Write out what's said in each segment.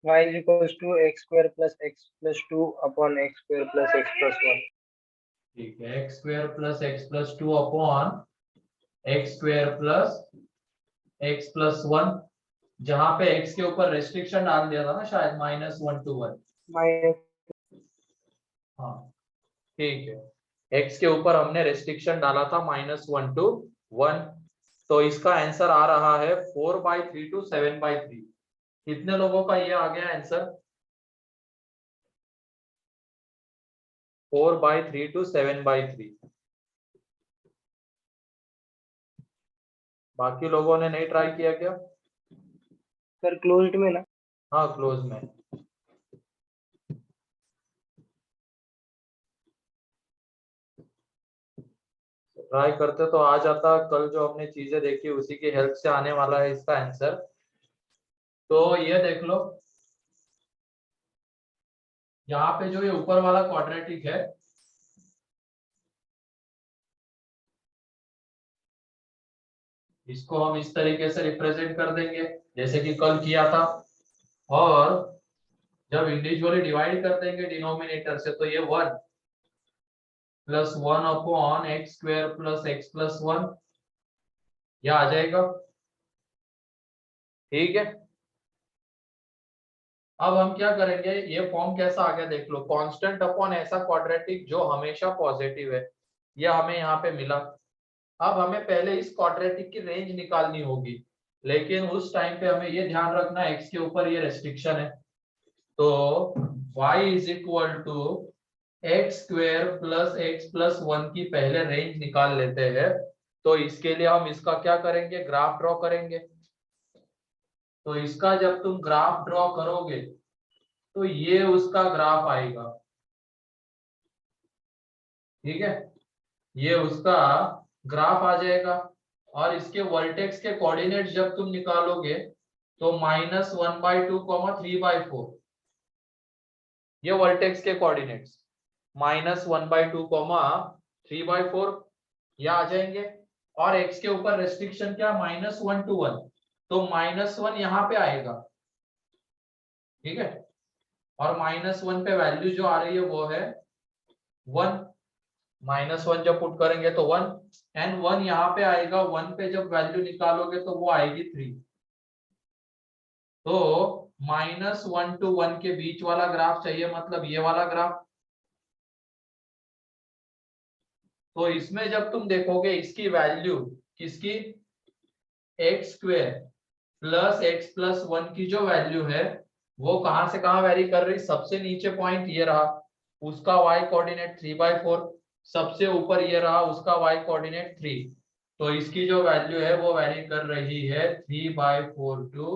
y is equals to x square plus 2 upon x square plus x plus 1. ठीक है, x square plus x plus 2 upon x square plus x plus 1, जहां पे x के ऊपर restriction डाल दिया था ना शायद -1 to 1। माइनस हाँ ठीक है, x के ऊपर हमने रेस्ट्रिक्शन डाला था -1 to 1। तो इसका आंसर आ रहा है 4/3 to 7/3। कितने लोगों का ये आ गया आंसर? 4/3 to 7/3। बाकी लोगों ने नहीं ट्राई किया क्या? सर क्लोज्ड में ना। हाँ क्लोज में। ट्राई करते तो आ जाता, कल जो हमने चीजें देखी उसी की हेल्प से आने वाला है इसका आंसर। तो ये देख लो, यहाँ पे जो ये ऊपर वाला क्वाड्रेटिक है, इसको हम इस तरीके से रिप्रेजेंट कर देंगे जैसे कि कल किया था। और जब इंडिविजुअली डिवाइड कर देंगे डिनोमिनेटर से, तो ये 1 plus 1 upon x square plus x plus 1 यह आ जाएगा। ठीक है, अब हम क्या करेंगे, ये फॉर्म कैसा आ गया देख लो, कांस्टेंट अपॉन ऐसा क्वाड्रेटिक जो हमेशा पॉजिटिव है, ये हमें यहाँ पे मिला। अब हमें पहले इस क्वाड्रेटिक की रेंज निकालनी होगी, लेकिन उस टाइम पे हमें ये ध्यान रखना है x के ऊपर ये रेस्ट्रिक्शन है। तो y is equal to x square plus x plus 1 की पहले रेंज निकाल लेते हैं। तो इसके लिए हम इसका क्या करेंगे, ग्राफ ड्रॉ करेंगे। तो इसका जब तुम ग्राफ ड्रॉ करोगे तो ये उसका ग्राफ आएगा। ठीक है, ये उसका ग्राफ आ जाएगा। और इसके वर्टेक्स के कोऑर्डिनेट जब तुम निकालोगे तो -1/2, 3/4, ये वर्टेक्स के कोऑर्डिनेट्स -1/2, 3/4 ये आ जाएंगे। और x के ऊपर रेस्ट्रिक्शन क्या, -1 to 1, तो -1 यहाँ पे आएगा। ठीक है, और -1 पे वैल्यू जो आ रही है वो है 1। -1 जब पुट करेंगे तो 1, एंड 1 यहाँ पे आएगा। 1 पे जब वैल्यू निकालोगे तो वो आएगी 3। तो -1 to 1 के बीच वाला ग्राफ चाहिए, मतलब ये वाला ग्राफ। तो इसमें जब तुम देखोगे इसकी वैल्यू किसकी, x square plus x plus 1 की जो वैल्यू है वो कहां से कहां वेरी कर रही, सबसे नीचे पॉइंट ये रहा, उसका y कोऑर्डिनेट 3/4। सबसे ऊपर ये रहा, उसका y कोऑर्डिनेट 3। तो इसकी जो वैल्यू है वो वेरी कर रही है 3/4 to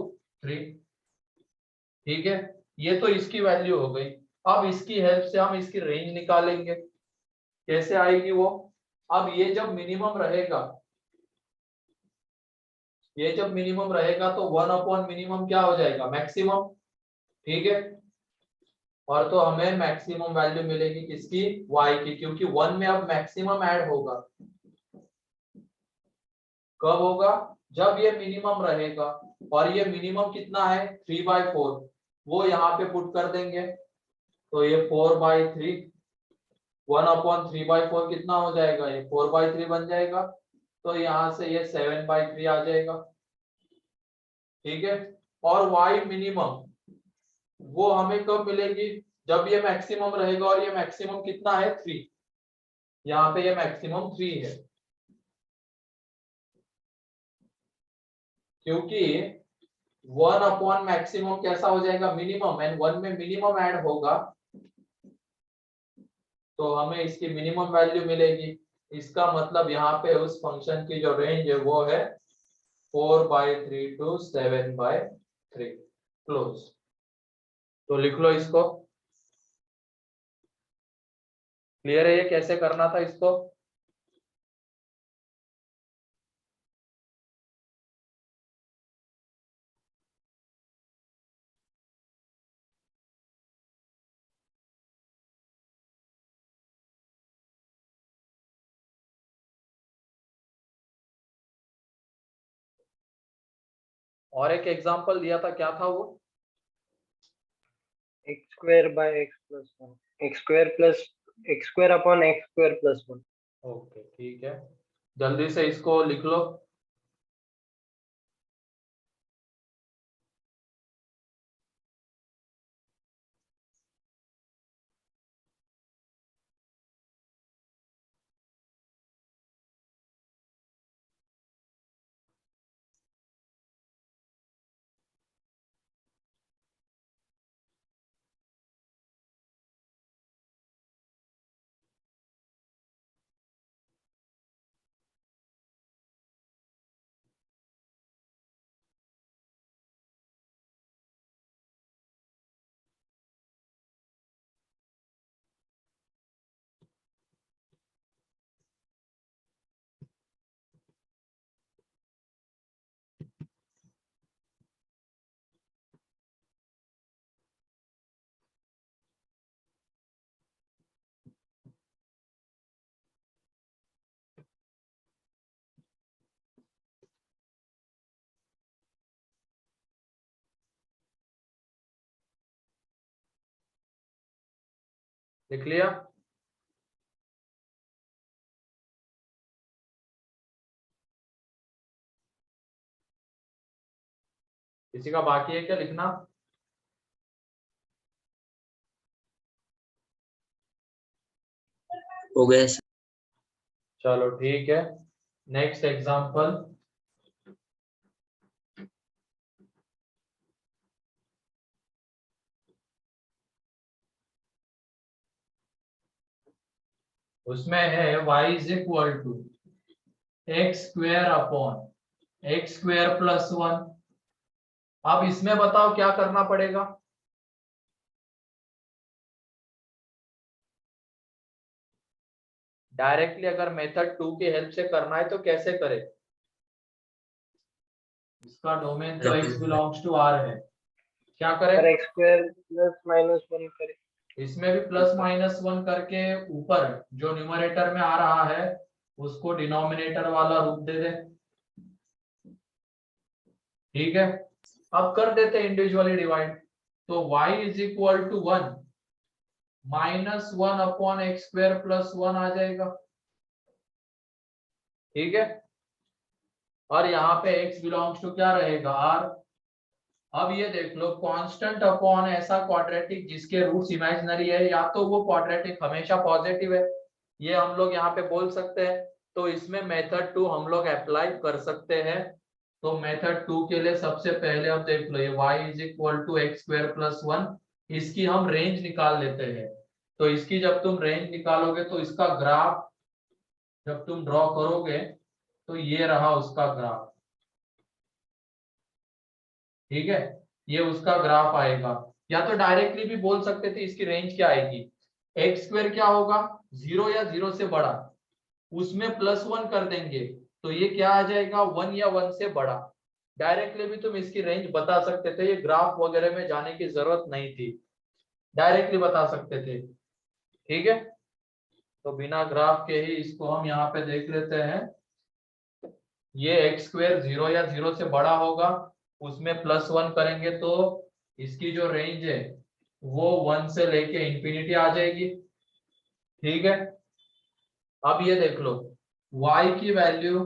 3। ठीक है, ये तो इसकी वैल्यू हो गई। अब इसकी हेल्प से हम इसकी रेंज निकालेंगे। कैसे आएगी वो, अब ये जब मिनिमम रहेगा, ये जब मिनिमम रहेगा तो 1 अपॉन मिनिमम क्या हो जाएगा, मैक्सिमम। ठीक है, और तो हमें मैक्सिमम वैल्यू मिलेगी किसकी, y की, क्योंकि 1 में अब मैक्सिमम ऐड होगा। कब होगा, जब ये मिनिमम रहेगा। और ये मिनिमम कितना है, 3/4, वो यहाँ पे पुट कर देंगे। तो ये 4/3, 1/3/4 कितना हो जाएगा, ये 4/3 बन जाएगा। तो यहाँ से ये 7/3 आ जाएगा। ठीक है, और y मिनिमम वो हमें कब मिलेगी, जब ये मैक्सिमम रहेगा। और ये मैक्सिमम कितना है, 3। यहाँ पे ये मैक्सिमम 3 है, क्योंकि 1 अपॉन मैक्सिमम कैसा हो जाएगा, मिनिमम, एंड 1 में मिनिमम ऐड होगा तो हमें इसकी मिनिमम वैल्यू मिलेगी। इसका मतलब यहाँ पे उस फंक्शन की जो रेंज है वो है 4/3 to 7/3। क्लोज। तो लिख लो इसको। क्लियर है ये कैसे करना था इसको? और एक एग्जांपल दिया था, क्या था वो? x square by x plus 1 x square upon x square plus 1. Okay ठीक है, जल्दी से इसको लिख लो। लिख लिया? किसी का बाकी है क्या लिखना? हो गए। चलो ठीक है, नेक्स्ट एग्जांपल। उसमें है y is equal to x square upon x square plus 1। अब इसमें बताओ क्या करना पड़ेगा? डायरेक्टली अगर मेथड 2 की हेल्प से करना है तो कैसे करें? इसका डोमेन तो x बिलोंग्स टू r है, क्या करें? पर x square plus minus 1 करें। इसमें भी प्लस माइनस 1 करके ऊपर जो न्यूमरेटर में आ रहा है उसको डिनोमिनेटर वाला रूप दे दे। ठीक है, अब कर देते इंडिविजुअली डिवाइड। तो y is equal to 1 minus 1 upon x square plus 1 आ जाएगा। ठीक है, और यहाँ पे x बिलोंग्स टू क्या रहेगा? r। अब ये देख लो, कांस्टेंट अपॉन ऐसा क्वाड्रेटिक जिसके रूट्स इमेजिनरी है, या तो वो क्वाड्रेटिक हमेशा पॉजिटिव है, ये हम लोग यहाँ पे बोल सकते हैं। तो इसमें मेथड 2 हम लोग अप्लाई कर सकते हैं। तो मेथड 2 के लिए सबसे पहले अब देख लो, ये y is equal to x square plus 1, इसकी हम रेंज निकाल लेते हैं। तो इसकी जब तुम रेंज निकालोगे तो इसका ग्राफ जब तुम ड्रॉ करोगे तो ये रहा उसका ग्राफ। ठीक है, ये उसका ग्राफ आएगा। या तो डायरेक्टली भी बोल सकते थे इसकी रेंज क्या आएगी, एक्स स्क्वायर क्या होगा, 0 या 0 से बड़ा, उसमें प्लस 1 कर देंगे तो ये क्या आ जाएगा, 1 या 1 से बड़ा। डायरेक्टली भी तुम इसकी रेंज बता सकते थे, ये ग्राफ वगैरह में जाने की जरूरत नहीं थी, डायरेक्टली बता सकते थे। ठीक है, तो बिना ग्राफ के ही इसको हम यहाँ पे देख लेते हैं। ये एक्स स्क्वायर 0 या 0 से बड़ा होगा, उसमें प्लस 1 करेंगे तो इसकी जो रेंज है वो 1 से लेके इंफिनिटी आ जाएगी। ठीक है, अब ये देख लो y की वैल्यू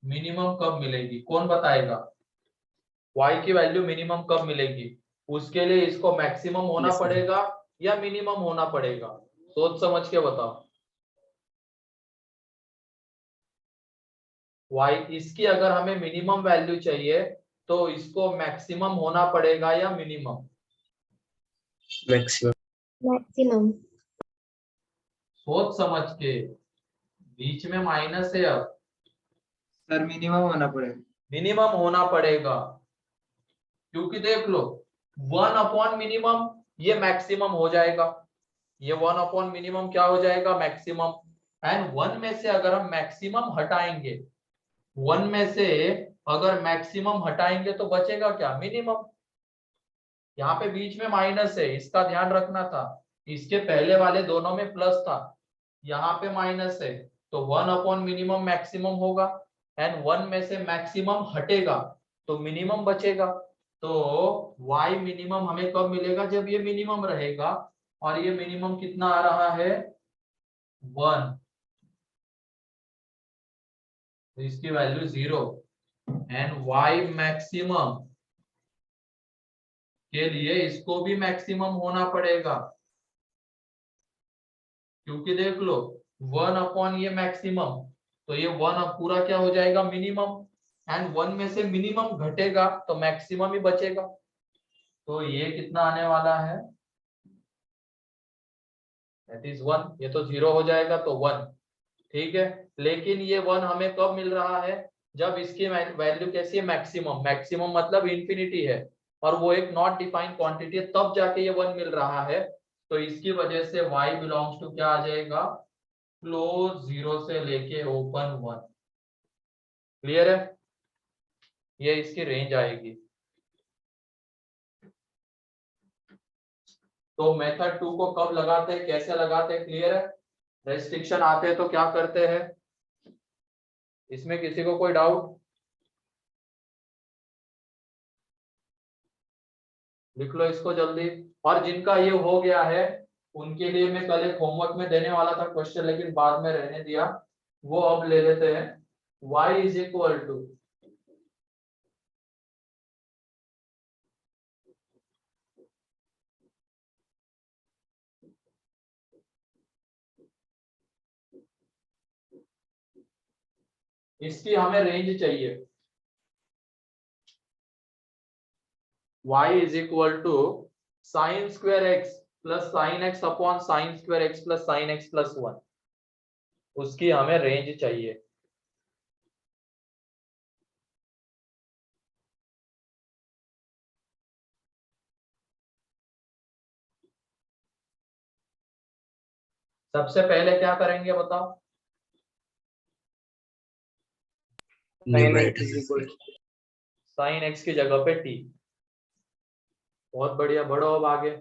मिनिमम कब मिलेगी, कौन बताएगा? y की वैल्यू मिनिमम कब मिलेगी? उसके लिए इसको मैक्सिमम होना पड़ेगा या मिनिमम होना पड़ेगा? सोच समझ के बताओ। y इसकी अगर हमें मिनिमम वैल्यू चाहिए तो इसको मैक्सिमम होना पड़ेगा या मिनिमम? मैक्सिमम। सोच समझ के, बीच में माइनस है। अब सर मिनिमम होना पड़ेगा। मिनिमम होना पड़ेगा, क्योंकि देख लो 1 अपॉन मिनिमम ये मैक्सिमम हो जाएगा, ये 1 अपॉन मिनिमम क्या हो जाएगा, मैक्सिमम। एंड 1 में से अगर हम मैक्सिमम हटाएंगे, 1 में से अगर मैक्सिमम हटाएंगे तो बचेगा क्या, मिनिमम। यहाँ पे बीच में माइनस है, इसका ध्यान रखना था, इसके पहले वाले दोनों में प्लस था, यहाँ पे माइनस है, तो 1 अपॉन मिनिमम मैक्सिमम होगा। एंड 1 में से मैक्सिमम हटेगा तो मिनिमम बचेगा। तो y मिनिमम हमें कब मिलेगा? जब ये मिनिमम रहेगा, और ये मिनिमम कितना आ रहा है? 1, तो इसकी वैल्यू 0। एंड y मैक्सिमम के लिए इसको भी मैक्सिमम होना पड़ेगा, क्योंकि देख लो 1 अपॉन ये मैक्सिमम, तो ये 1 अब पूरा क्या हो जाएगा? मिनिमम। एंड 1 में से मिनिमम घटेगा तो मैक्सिमम ही बचेगा, तो ये कितना आने वाला है? That is 1। ये तो 0 हो जाएगा तो 1, ठीक है। लेकिन ये 1 हमें कब मिल रहा है? जब इसकी वैल्यू कैसी है? मैक्सिमम। मैक्सिमम मतलब इंफिनिटी है, और वो एक नॉट डिफाइंड क्वांटिटी है, तब जाके ये 1 मिल रहा है। तो इसकी वजह से y बिलोंग्स टू क्या आ जाएगा? क्लोज 0 से लेके ओपन 1। क्लियर है? ये इसकी रेंज आएगी। तो मेथड 2 को कब लगाते हैं, कैसे लगाते हैं? क्लियर है? रेस्ट्रिक्शन आते हैं तो क्या करते हैं? इसमें किसी को कोई डाउट? लिख लो इसको जल्दी। और जिनका ये हो गया है उनके लिए मैं कल एक होमवर्क में देने वाला था क्वेश्चन, लेकिन बाद में रहने दिया, वो अब ले लेते हैं। y इज इक्वल टू, इसकी हमें रेंज चाहिए। y is equal to sine square x plus sine x upon sine square x plus sine x plus 1, उसकी हमें रेंज चाहिए। सबसे पहले क्या करेंगे बताओ? sin x is equal to sine x की जगह पे t। बहुत बढ़िया, बढ़ो अब आगे।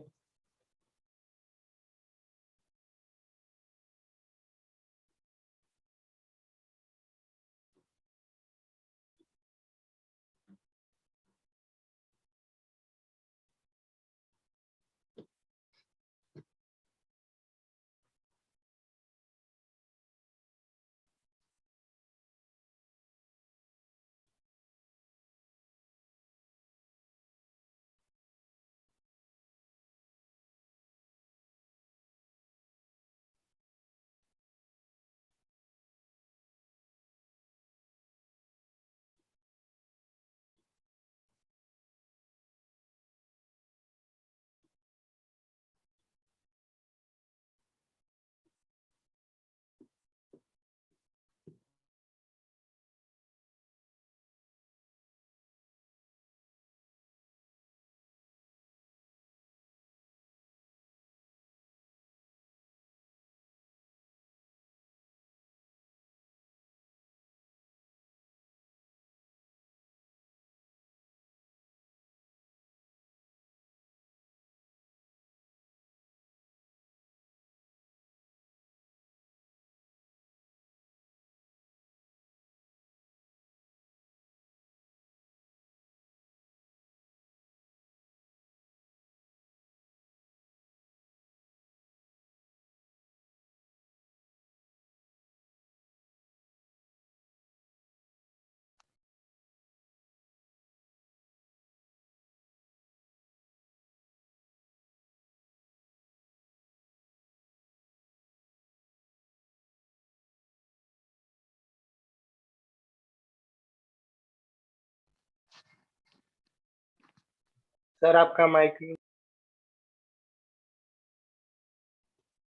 सर आपका माइक।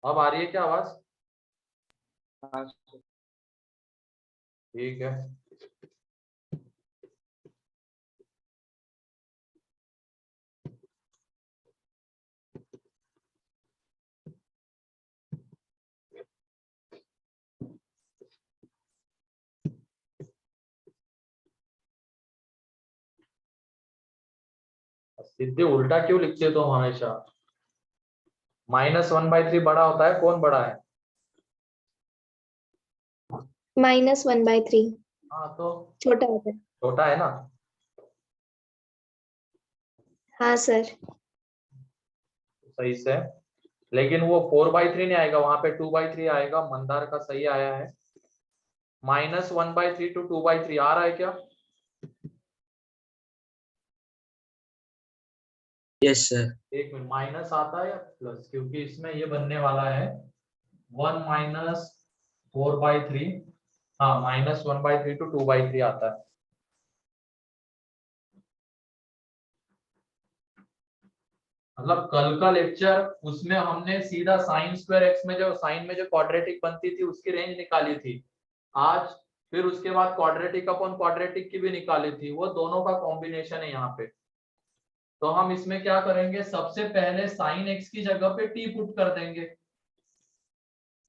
अब आ रही है क्या आवाज? हाँ ठीक है। सीधे उल्टा क्यों लिखते हो तुम हमेशा? -1/3 बड़ा होता है, कौन बड़ा है? -1/3 हाँ तो छोटा होता है। छोटा है ना। हाँ सर। सही से, लेकिन वो 4/3 नहीं आएगा, वहां पे 2/3 आएगा। मंदार का सही आया है। -1/3 to 2/3 आ रहा है क्या? Yes sir. एक मिनट, माइनस आता है या प्लस? क्योंकि इसमें ये बनने वाला है 1 - 4/3। हाँ, -1/3 to 2/3 आता है। मतलब कल का लेक्चर, उसमें हमने सीधा साइन स्क्वायर एक्स में जो साइन में जो क्वाड्रेटिक बनती थी उसकी रेंज निकाली थी। आज फिर उसके बाद क्वाड्रेटिक अपॉन क्वाड्रेटिक की भी निकाली थी, वो दोनों का कॉम्बिनेशन है यहाँ पे। तो हम इसमें क्या करेंगे, सबसे पहले साइन एक्स की जगह पे टी पुट कर देंगे।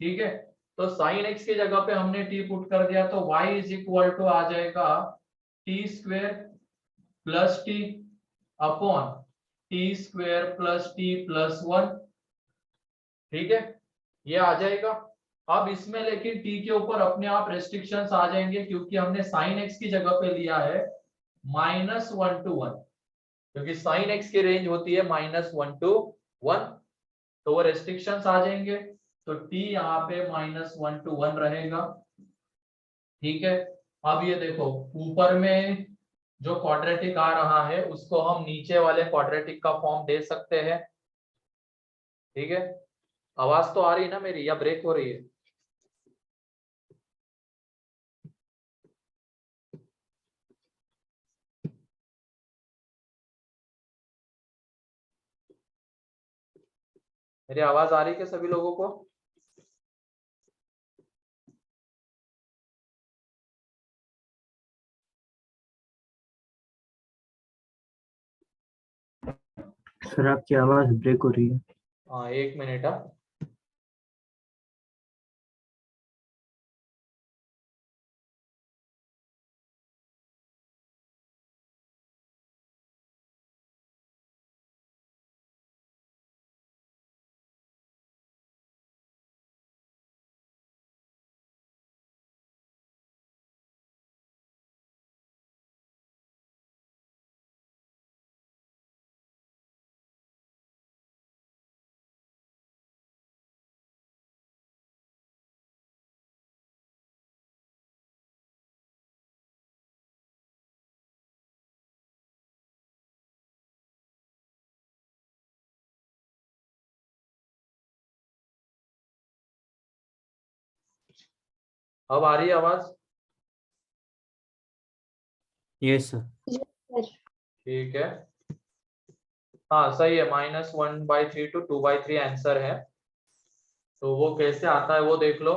ठीक है, तो साइन एक्स की जगह पे हमने टी पुट कर दिया, तो y इज इक्वल टू आ जाएगा T square plus T upon T square plus t plus 1। ठीक है, ये आ जाएगा। अब इसमें लेकिन t के ऊपर अपने आप रेस्ट्रिक्शंस आ जाएंगे, क्योंकि हमने साइन x की जगह पे लिया है -1 to 1, क्योंकि साइन x की रेंज होती है -1 to 1, तो वो रेस्ट्रिक्शंस आ जाएंगे। तो t यहाँ पे -1 to 1 रहेगा। ठीक है, अब ये देखो ऊपर में जो क्वाड्रेटिक आ रहा है उसको हम नीचे वाले क्वाड्रेटिक का फॉर्म दे सकते हैं। ठीक है, आवाज तो आ रही है ना मेरी, या ब्रेक हो रही है? मेरी आवाज आ रही है क्या सभी लोगों को? सर आपकी आवाज ब्रेक हो रही है। हाँ, एक मिनट। हाँ, अब आ रही है आवाज? Yes sir. ठीक है, हाँ सही है। -1/3 to 2/3 आंसर है। तो वो कैसे आता है वो देख लो।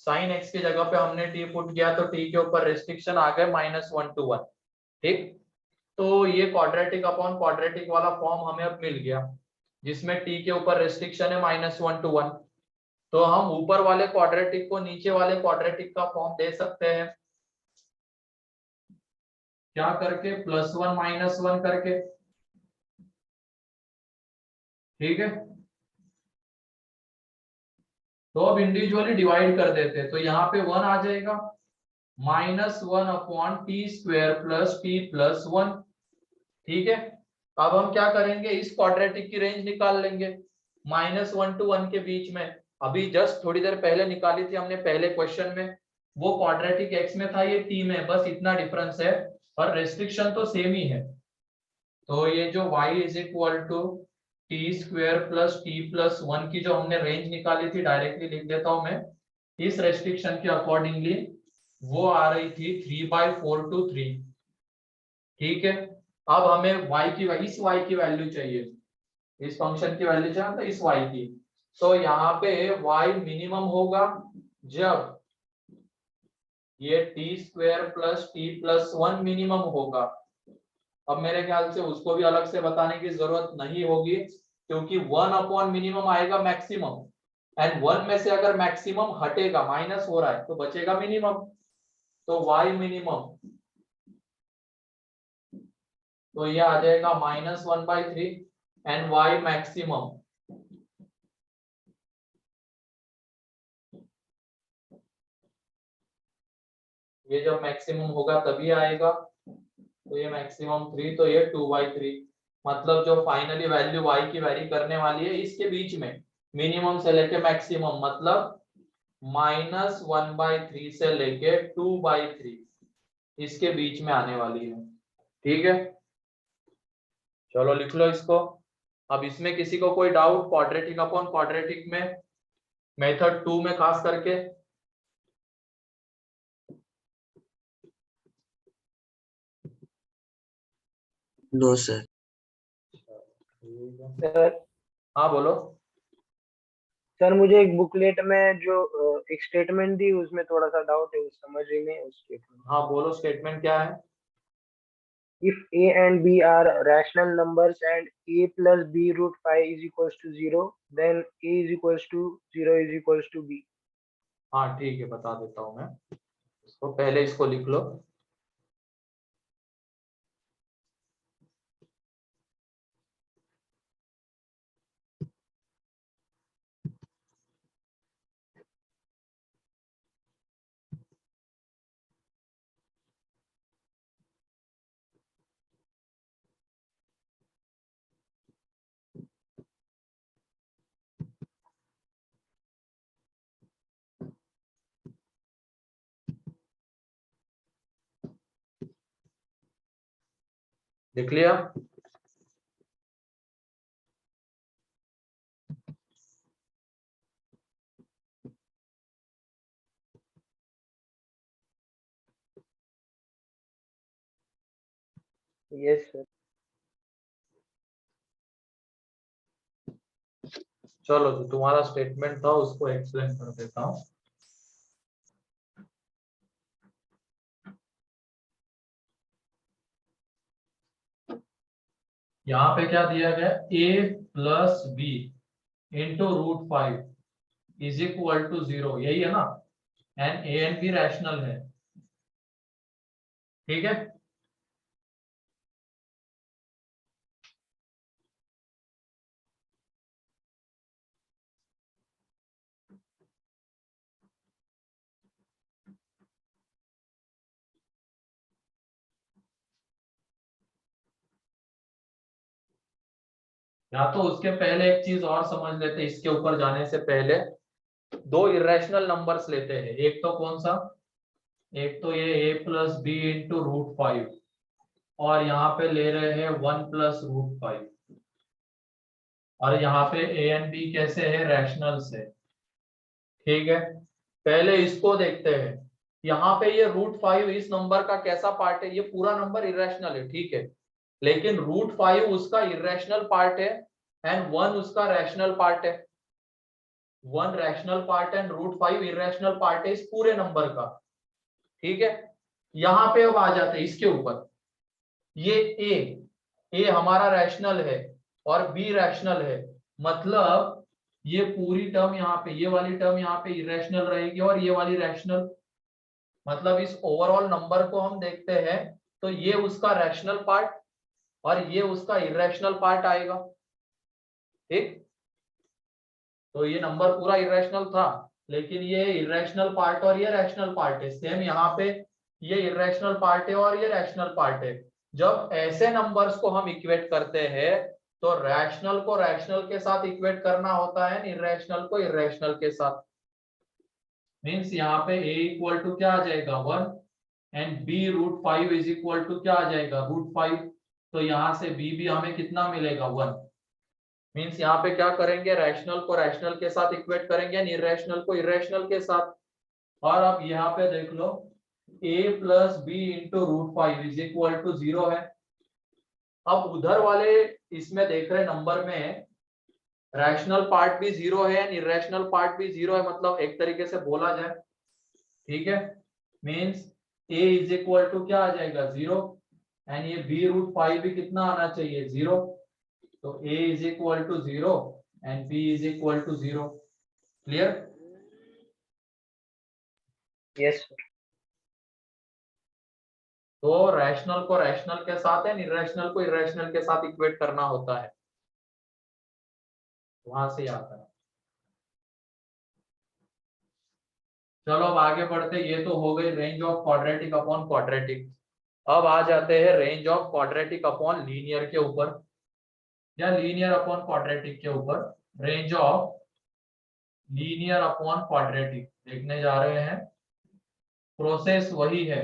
साइन एक्स की जगह पे हमने टी पुट किया, तो टी के ऊपर रेस्ट्रिक्शन आ गए -1 to 1। ठीक, तो ये क्वाड्रेटिक अपॉन क्वाड्रेटिक वाला फॉर्म हमें अब मिल गया, जिसमें टी के ऊपर रेस्ट्रिक्शन है -1 to 1। तो हम ऊपर वाले क्वाड्रेटिक को नीचे वाले क्वाड्रेटिक का फॉर्म दे सकते हैं। क्या करके? +1 -1 करके। ठीक है, तो अब इंडिविजुअली डिवाइड कर देते हैं, तो यहाँ पे 1 आ जाएगा, -1 upon T square plus t plus 1। ठीक है, अब हम क्या करेंगे, इस क्वाड्रेटिक की रेंज निकाल लेंगे -1 to 1 के बीच में। अभी जस्ट थोड़ी देर पहले निकाली थी हमने पहले क्वेश्चन में, वो क्वाड्रेटिक एक्स में था, ये टी में, बस इतना डिफरेंस है, और रेस्ट्रिक्शन तो सेम ही है। तो ये जो y is equal to t square plus t plus 1 की जो हमने रेंज निकाली थी, डायरेक्टली लिख देता हूं मैं, इस रेस्ट्रिक्शन के अकॉर्डिंगली वो आ रही थी 3/4 to 3। ठीक है, अब हमें इस y की वैल्यू चाहिए, इस फंक्शन की वैल्यू चाहिए, तो इस y की। तो यहाँ पे y मिनिमम होगा जब ये T square plus t plus 1 minimum होगा। अब मेरे ख्याल से उसको भी अलग से बताने की जरूरत नहीं होगी, क्योंकि 1 अपॉन मिनिमम आएगा मैक्सिमम, एंड 1 में से अगर मैक्सिमम हटेगा, माइनस हो रहा है, तो बचेगा मिनिमम। तो y मिनिमम, तो ये आ जाएगा -1/3, एंड y मैक्सिमम, ये जब मैक्सिमम होगा तभी आएगा, तो ये मैक्सिमम 3, तो ये 2/3। मतलब जो फाइनली वैल्यू y की वेरी करने वाली है इसके बीच में, मिनिमम से लेके मैक्सिमम, मतलब -1/3 से लेके 2/3 इसके बीच में आने वाली है। ठीक है, चलो लिख लो इसको। अब इसमें किसी को कोई डाउट क्वाड्रेटिक अपॉन क्वाड्रेटिक में, मेथड 2 में खास करके? No sir. सर हाँ बोलो। सर मुझे एक बुकलेट में जो एक स्टेटमेंट दी उसमें थोड़ा सा डाउट है, उस समझ रही नहीं उस स्टेटमेंट। हाँ बोलो, स्टेटमेंट क्या है? If a and b are rational numbers and a plus b root 5 is equals to 0, then a is equals to 0 is equals to b. हाँ ठीक है, बता देता हूँ मैं इसको, पहले इसको लिख लो। लिख लिया? Yes, sir. चलो जो तुम्हारा स्टेटमेंट था उसको एक्सप्लेन कर देता हूँ। यहाँ पे क्या दिया गया, a plus b into √5 is equal to 0, यही है ना? And a and b rational है। ठीक है, या तो उसके पहले एक चीज और समझ लेते, इसके ऊपर जाने से पहले दो इरेशनल नंबर्स लेते हैं। एक तो कौन सा, एक तो ये a प्लस बी इंटू √5 और यहाँ पे ले रहे हैं 1 प्लस √5, और यहाँ पे a एंड b कैसे है, रैशनल से। ठीक है, पहले इसको देखते हैं। यहाँ पे ये √5 इस नंबर का कैसा पार्ट है, ये पूरा नंबर इरेशनल है, ठीक है, लेकिन √5 उसका इरेशनल पार्ट है एंड 1 उसका रैशनल पार्ट है। 1 rational part and √5 irrational part है इस पूरे नंबर का। ठीक है, यहाँ पे अब आ जाते हैं इसके ऊपर। ये a हमारा रैशनल है और b रैशनल है, मतलब ये पूरी टर्म यहाँ पे, ये वाली टर्म यहाँ पे इरेशनल रहेगी और ये वाली रैशनल। मतलब इस ओवरऑल नंबर को हम देखते हैं तो ये उसका रैशनल पार्ट और ये उसका इरेशनल पार्ट आएगा। ठीक, तो ये नंबर पूरा इरेशनल था, लेकिन ये इरेशनल पार्ट और ये रैशनल पार्ट है। सेम यहाँ पे ये इरेशनल पार्ट है और ये रैशनल पार्ट है। जब ऐसे नंबर्स को हम इक्वेट करते हैं तो रैशनल को रैशनल के साथ इक्वेट करना होता है, इरेशनल को इरेशनल के साथ। मीन्स यहाँ पे a इक्वल टू क्या आ जाएगा, 1 and b √5 is equal to क्या आ जाएगा, √5। तो यहाँ से b भी हमें कितना मिलेगा, 1। मीन्स यहाँ पे क्या करेंगे, रैशनल को रैशनल के साथ इक्वेट करेंगे, इरेशनल को इरेशनल के साथ। और अब यहाँ पे देख लो a plus b into √5 is equal to 0 है। अब उधर वाले इसमें देख रहे नंबर में रैशनल पार्ट भी 0 है एंड इरेशनल पार्ट भी 0 है, मतलब एक तरीके से बोला जाए। ठीक है, means a is equal to क्या आ जाएगा, 0 एंड ये b √5 भी कितना आना चाहिए, 0। तो a is equal to 0 and b is equal to 0। Clear? Yes, sir. तो रैशनल को रैशनल के साथ है, इरेशनल को इरेशनल के साथ इक्वेट करना होता है, वहां से आता है। चलो अब आगे बढ़ते, ये तो हो गई range of quadratic upon quadratic. अब आ जाते हैं range of quadratic upon linear के ऊपर। या लीनियर अपॉन क्वाड्रेटिक के ऊपर, range of linear upon quadratic देखने जा रहे हैं। प्रोसेस वही है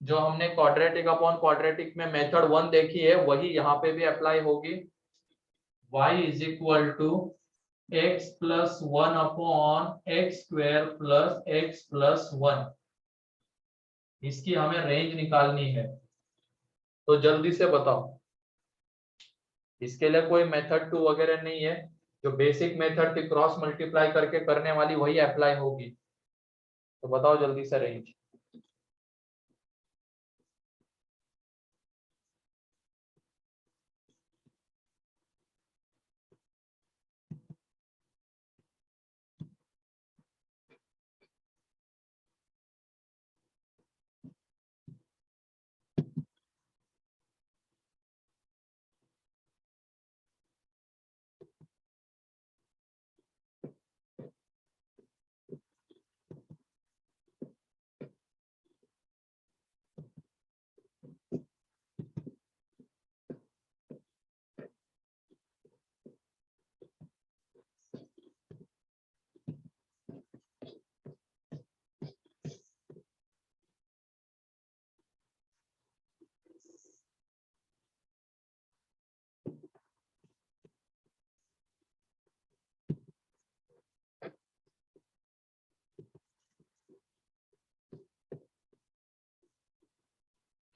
जो हमने क्वाड्रेटिक अपॉन क्वाड्रेटिक में मेथड 1 देखी है, वही यहाँ पे भी अप्लाई होगी। y is equal to x plus 1 upon x square plus x plus 1। इसकी हमें रेंज निकालनी है, तो जल्दी से बताओ। इसके लिए कोई मेथड 2 वगैरह नहीं है, जो बेसिक मेथड थी क्रॉस मल्टीप्लाई करके करने वाली वही अप्लाई होगी। तो बताओ जल्दी से रेंज।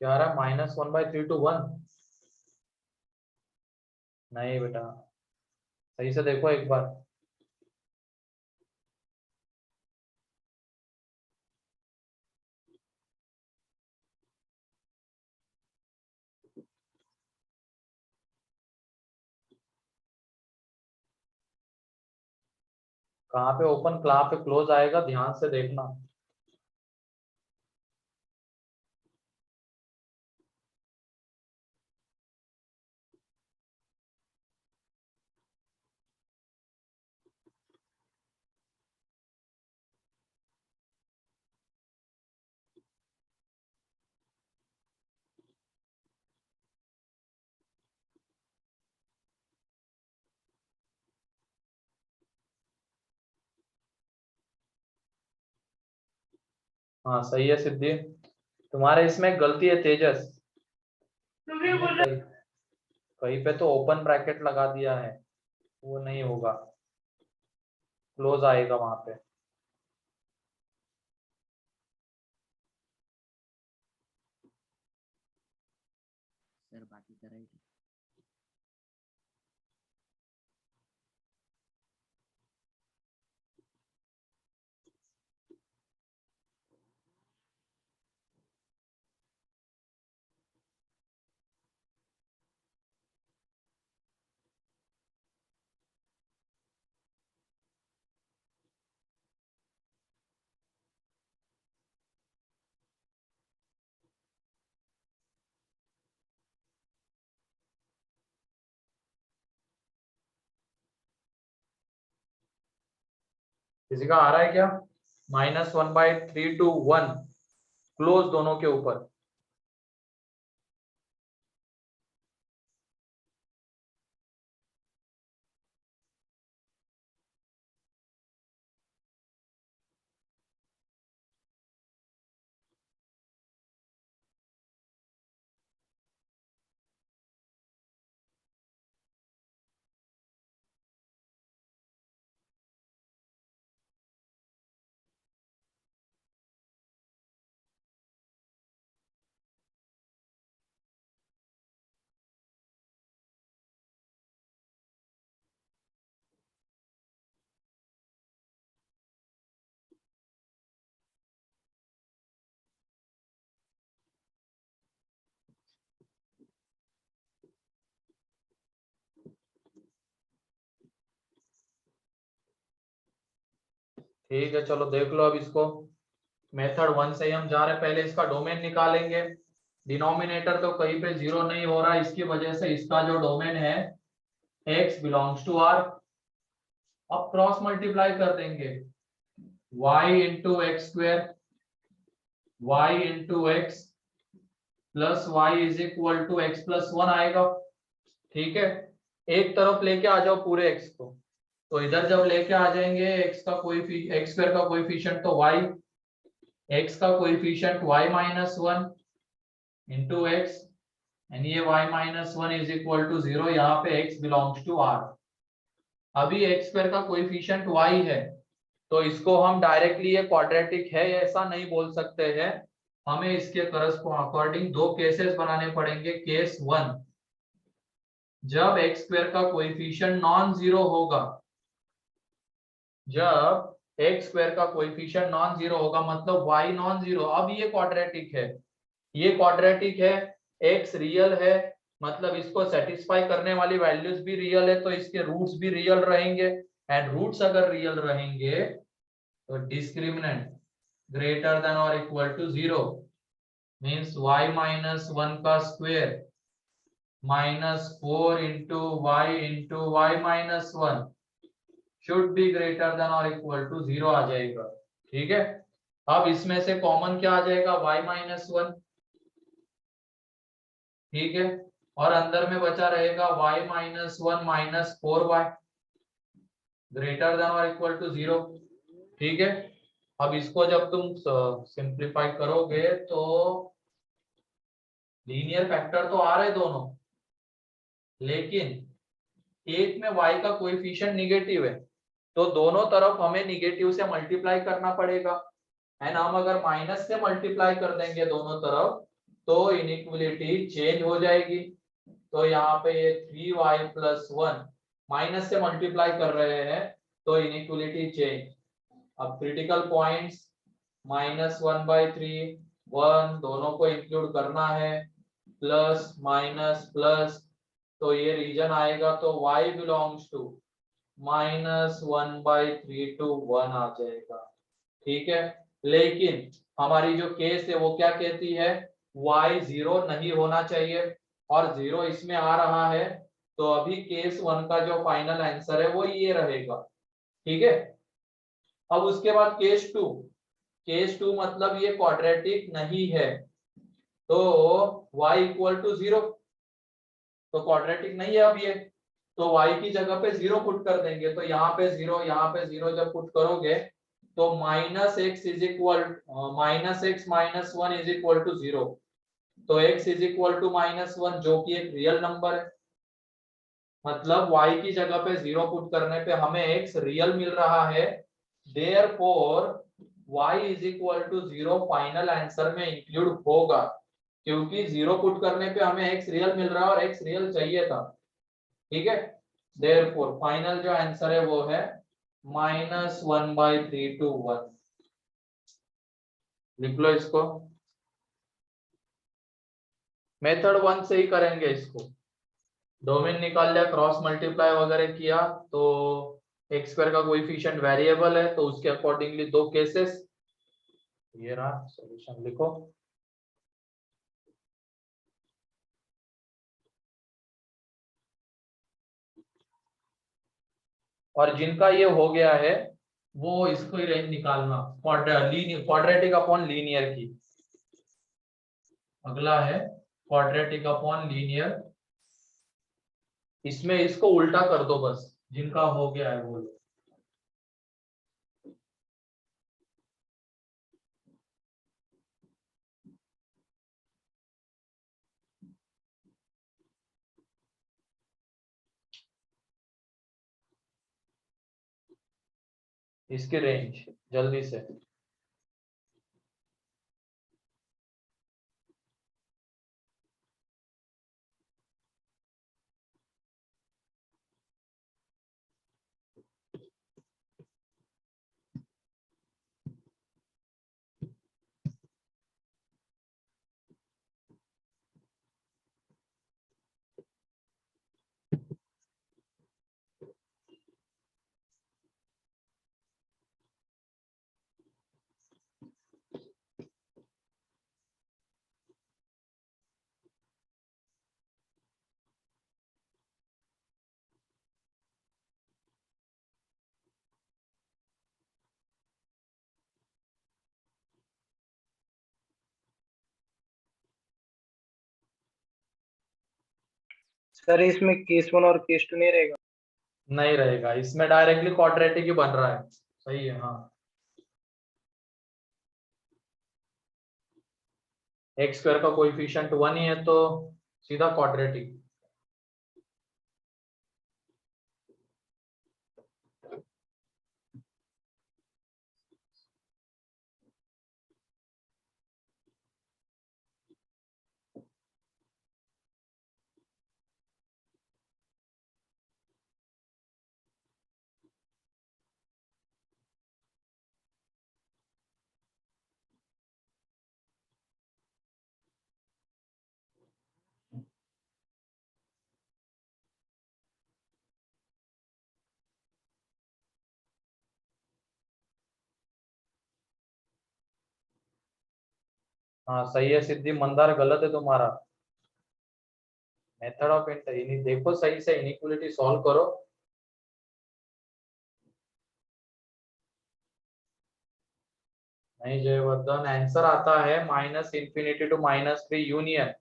क्या आ रहा है? -1/3 to 1? नहीं बेटा, सही से देखो एक बार। कहाँ पे ओपन कहाँ पे क्लोज आएगा, ध्यान से देखना। हाँ सही है सिद्धि, तुम्हारे इसमें गलती है तेजस। कहीं पे तो ओपन ब्रैकेट लगा दिया है, वो नहीं होगा, क्लोज आएगा वहां पे। सर बाकी का राइट। किसी का आ रहा है क्या? -1/3 to 1 क्लोज दोनों के ऊपर। ठीक है चलो देख लो अब इसको। मेथड 1 से ही हम जा रहे हैं, पहले इसका डोमेन निकालेंगे। डिनोमिनेटर तो कहीं पे 0 नहीं हो रहा, इसकी वजह से इसका जो डोमेन है x बिलोंग्स टू r। अब क्रॉस मल्टीप्लाई कर देंगे, y into x square, y into x plus y is equal to x plus 1 आएगा। ठीक है, एक तरफ लेके आ जाओ पूरे x को, तो इधर जब लेके आ जाएंगे x का कोई x स्क्वायर का कोएफिशिएंट तो y, x का coefficient y minus one into x, and ये y minus one is equal to 0, यहाँ पे x बिलोंग्स टू r। अभी x स्क्वायर का कोएफिशिएंट y है, तो इसको हम डायरेक्टली ये क्वाड्रेटिक है ऐसा नहीं बोल सकते हैं, हमें इसके अकॉर्डिंग दो केसेस बनाने पड़ेंगे। केस वन, जब एक्स स्क्वायर का कोएफिशिएंट नॉन जीरो होगा, जब एक्स स्क्वायर का कोएफिशिएंट नॉन जीरो होगा मतलब y नॉन जीरो। अब ये क्वाड्रेटिक है, ये क्वाड्रेटिक है, x रियल है, मतलब इसको सेटिस्फाई करने वाली वैल्यूज भी रियल है, तो इसके रूट्स भी रियल रहेंगे, एंड रूट्स अगर रियल रहेंगे तो डिस्क्रिमिनेंट ग्रेटर देन और equal to 0 means y minus one का square minus 4 into y minus one should be greater than और इक्वल टू 0 आ जाएगा। ठीक है, अब इसमें से कॉमन क्या आ जाएगा, y माइनस वन। ठीक है, और अंदर में बचा रहेगा y minus one minus 4y greater than और इक्वल टू 0। ठीक है, अब इसको जब तुम सिंप्लीफाई करोगे तो लीनियर फैक्टर तो आ रहे दोनों, लेकिन एक में y का कोएफिशिएंट निगेटिव है, तो दोनों तरफ हमें निगेटिव से मल्टीप्लाई करना पड़ेगा, एंड हम अगर माइनस से मल्टीप्लाई कर देंगे दोनों तरफ तो इनइक्वलिटी चेंज हो जाएगी। तो यहाँ पे ये 3y प्लस वन माइनस से मल्टीप्लाई कर रहे हैं तो इनइक्वलिटी चेंज। अब critical points minus one by three, one दोनों को इंक्लूड करना है, प्लस माइनस प्लस, तो ये रीजन आएगा तो y belongs to minus one by three to one आ जाएगा। ठीक है, लेकिन हमारी जो केस है वो क्या कहती है, y जीरो नहीं होना चाहिए, और जीरो इसमें आ रहा है, तो अभी केस वन का जो फाइनल आंसर है वो ये रहेगा। ठीक है, अब उसके बाद केस टू, केस टू मतलब ये क्वाड्रेटिक नहीं है, तो y इक्वल टू 0, तो क्वाड्रेटिक नहीं है अब ये, तो y की जगह पे 0 पुट कर देंगे, तो यहाँ पे 0 यहाँ पे 0 जब पुट करोगे तो minus x is equal minus x minus one is equal to 0, तो x इज इक्वल टू माइनस वन जो कि एक रियल नंबर है, मतलब y की जगह पे 0 पुट करने पे हमें x रियल मिल रहा है, therefore y is equal to 0 final answer में इंक्लूड होगा, क्योंकि 0 पुट करने पे हमें x रियल मिल रहा है और x रियल चाहिए था। ठीक है, देयरफॉर फाइनल जो आंसर है वो है minus one by three to one. लिख लो इसको, मेथड वन से ही करेंगे इसको, डोमेन निकाल लिया, क्रॉस मल्टीप्लाई वगैरह किया, तो एक्स स्क्वायर का कोएफिशिएंट वेरिएबल है तो उसके अकॉर्डिंगली दो केसेस, ये रहा सॉल्यूशन, लिखो। और जिनका ये हो गया है वो इसको ही रेंज निकालना, क्वाड्रेटिक अपॉन लीनियर की। अगला है क्वाड्रेटिक अपॉन लीनियर, इसमें इसको उल्टा कर दो बस, जिनका हो गया है वो। इसकी रेंज जल्दी से, सर इसमें केस 1 और केस 2 नहीं रहेगा? नहीं रहेगा, इसमें डायरेक्टली क्वाड्रेटिक ही बन रहा है। सही है, हाँ। एक्स स्क्वायर का कोएफिशिएंट 1 ही है तो सीधा क्वाड्रेटिक। हाँ सही है सिद्धि, मंदार गलत है तुम्हारा। मेथड ऑफ इंटर देखो सही से, इनइक्वालिटी सॉल्व करो। नहीं जयवर्धन, आंसर आता है -∞ टू -3 यूनियन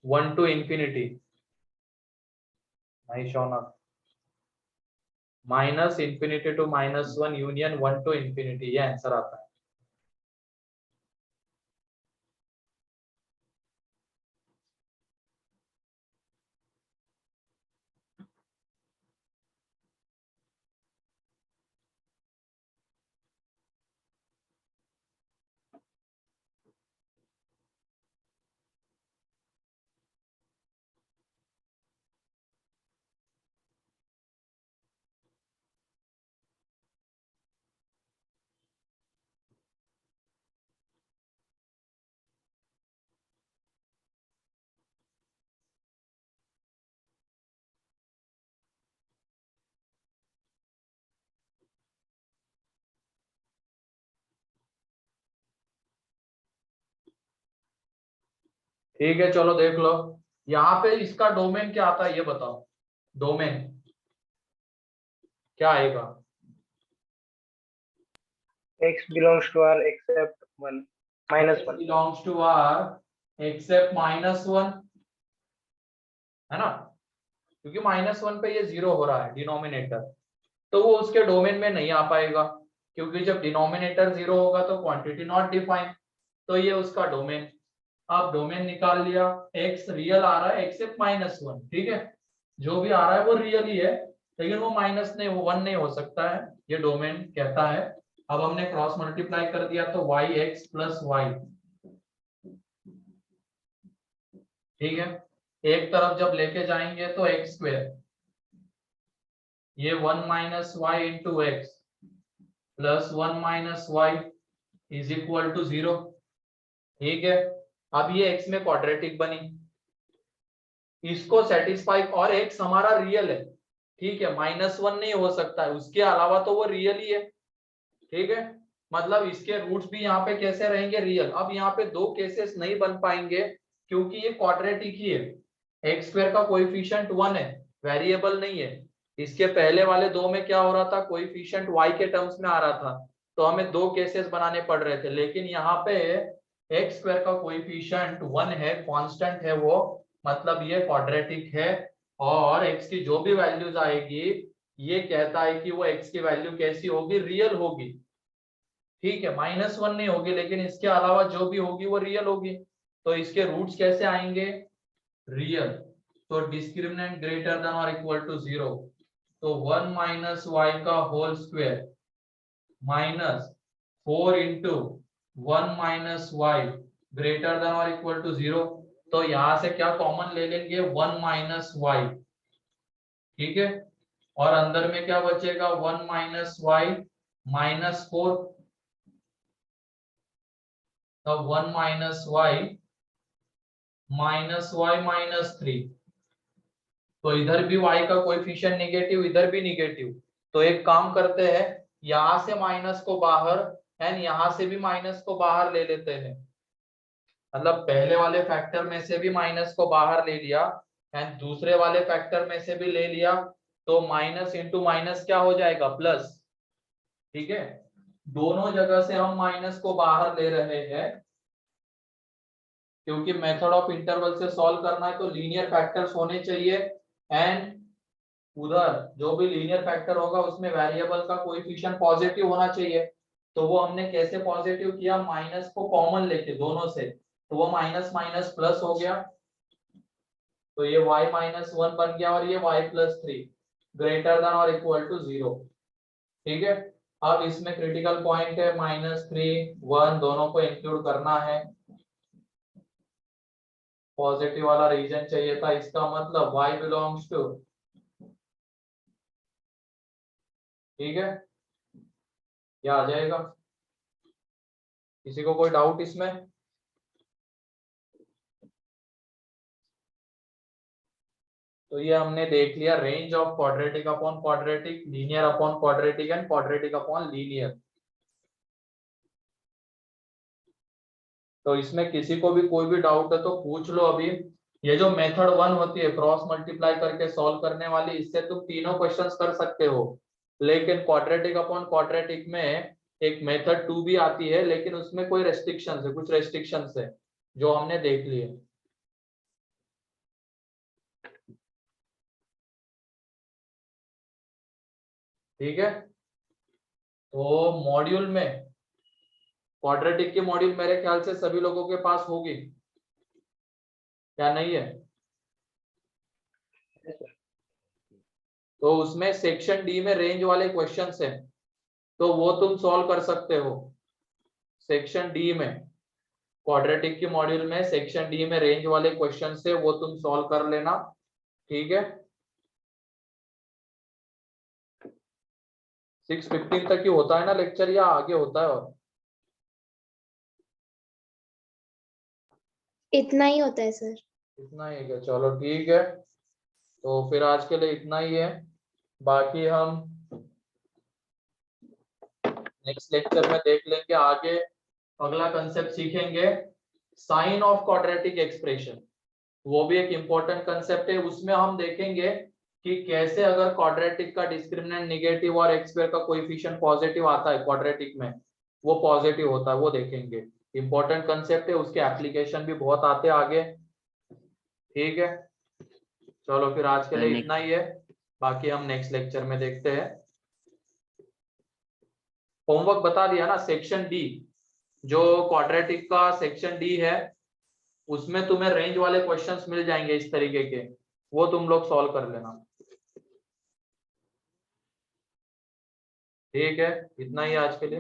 1 टू इंफिनिटी। नहीं Shaunak, -∞ to -1 union 1 to infinity, ये आंसर आता है। ठीक है चलो देख लो, यहाँ पे इसका डोमेन क्या आता है ये बताओ। डोमेन क्या आएगा? x belongs to R except 1 -1। Belongs to R except -1, है ना, क्योंकि -1 पे ये 0 हो रहा है डिनोमिनेटर, तो वो उसके डोमेन में नहीं आ पाएगा, क्योंकि जब डिनोमिनेटर 0 होगा तो क्वांटिटी नॉट डिफाइंड, तो ये उसका डोमेन। आप डोमेन निकाल लिया, x रियल आ रहा है एक्सेप्ट -1, ठीक है, जो भी आ रहा है वो रियल ही है, लेकिन वो माइनस नहीं, वो 1 नहीं हो सकता है, ये डोमेन कहता है। अब हमने क्रॉस मल्टीप्लाई कर दिया तो yx + y, ठीक है, एक तरफ जब लेके जाएंगे तो x², ये 1 - y × x + 1 - y = 0, ठीक है। अब ये x में क्वाड्रेटिक बनी, इसको सेटिस्फाई, और x हमारा रियल है, ठीक है, -1 नहीं हो सकता है, उसके अलावा तो वो रियल ही है, ठीक है, मतलब इसके रूट्स भी यहाँ पे कैसे रहेंगे? रियल। अब यहाँ पे दो केसेस नहीं बन पाएंगे क्योंकि ये क्वाड्रेटिक ही है, x² का कोएफिशिएंट 1 है, वेरिएबल नहीं है। इसके पहले वाले दो में क्या हो रहा था? कोएफिशिएंट y के टर्म्स में आ रहा था, तो हमें दो केसेस बनाने पड़ रहे थे, लेकिन यहाँ पे x² का कोएफिशिएंट 1 है, कांस्टेंट है वो, मतलब ये क्वाड्रेटिक है, और x की जो भी वैल्यूज आएगी ये कहता है कि वो x की वैल्यू कैसी होगी? रियल होगी, ठीक है, -1 नहीं होगी, लेकिन इसके अलावा जो भी होगी वो रियल होगी। तो इसके रूट्स कैसे आएंगे? रियल। तो डिस्क्रिमिनेंट ग्रेटर देन और इक्वल टू 0, तो 1 - y का whole square -4 × 1 - y greater than और इक्वल टू 0, तो यहां से क्या कॉमन ले लेंगे? 1 - y, ठीक है, और अंदर में क्या बचेगा? 1 - y -4, तब 1 - y -3, तो इधर भी y का कोएफिशिएंट नेगेटिव, इधर भी नेगेटिव, तो एक काम करते हैं, यहां से माइनस को बाहर एंड यहां से भी माइनस को बाहर ले लेते हैं, मतलब पहले वाले फैक्टर में से भी माइनस को बाहर ले लिया एंड दूसरे वाले फैक्टर में से भी ले लिया, तो माइनस इंटू माइनस क्या हो जाएगा? प्लस, ठीक है, दोनों जगह से हम माइनस को बाहर ले रहे हैं, क्योंकि मेथड ऑफ इंटरवल से सॉल्व करना है तो लीनियर फैक्टर्स होने चाहिए, एंड उधर जो भी लीनियर फैक्टर होगा उसमें वेरिएबल का कोएफिशिएंट पॉजिटिव होना चाहिए। तो वो हमने कैसे पॉजिटिव किया, माइनस को कॉमन लेके दोनों से, तो वो माइनस माइनस प्लस हो गया, तो ये y माइनस 1 बन गया और ये y प्लस 3 ग्रेटर देन और इक्वल टू 0। ठीक है, अब इसमें क्रिटिकल पॉइंट है -3 1 दोनों को इंक्लूड करना है, पॉजिटिव वाला रीजन चाहिए था, इसका मतलब y बिलोंग्स टू, ठीक है, क्या आ जाएगा, किसी को कोई डाउट इसमें? तो ये हमने देख लिया range of quadratic upon quadratic, linear upon quadratic and quadratic upon linear. तो इसमें किसी को भी कोई भी डाउट है तो पूछ लो अभी। ये जो मेथड 1 होती है क्रॉस मल्टीप्लाई करके सॉल्व करने वाली, इससे तुम तीनों क्वेश्चंस कर सकते हो, लेकिन क्वाड्रेटिक अपॉन क्वाड्रेटिक में एक मेथड 2 भी आती है, लेकिन उसमें कोई रेस्ट्रिक्शंस है, कुछ रेस्ट्रिक्शंस है जो हमने देख लिए। ठीक है, तो मॉड्यूल में क्वाड्रेटिक की मॉड्यूल मेरे ख्याल से सभी लोगों के पास होगी, क्या नहीं है? तो उसमें सेक्शन डी में रेंज वाले क्वेश्चंस हैं, तो वो तुम सॉल्व कर सकते हो। सेक्शन डी में क्वाड्रेटिक की मॉड्यूल में सेक्शन डी में रेंज वाले क्वेश्चंस है, वो तुम सॉल्व कर लेना। ठीक है, 6:15 तक ही होता है ना लेक्चर, या आगे होता है? और इतना ही होता है सर। इतना ही है क्या? चलो ठीक है, तो फिर आज के लिए इतना ही है, बाकी हम नेक्स्ट लेक्चर में देख लेंगे आगे। अगला कंसेप्ट सीखेंगे साइन ऑफ क्वाड्रेटिक एक्सप्रेशन, वो भी एक इंपॉर्टेंट कंसेप्ट है। उसमें हम देखेंगे कि कैसे अगर क्वाड्रेटिक का डिस्क्रिमिनेंट नेगेटिव और एक्स स्क्वायर का कोएफिशिएंट पॉजिटिव आता है क्वाड्रेटिक में, वो पॉजिटिव होता है, वो देखेंगे। इंपॉर्टेंट कंसेप्ट है, उसके एप्लीकेशन भी बहुत आते हैं आगे। ठीक है, चलो फिर आज के लिए इतना ही है, बाकी हम नेक्स्ट लेक्चर में देखते हैं। होमवर्क बता दिया ना, सेक्शन डी जो क्वाड्रेटिक का सेक्शन डी है, उसमें तुम्हें रेंज वाले क्वेश्चंस मिल जाएंगे इस तरीके के, वो तुम लोग सॉल्व कर लेना। ठीक है, इतना ही आज के लिए।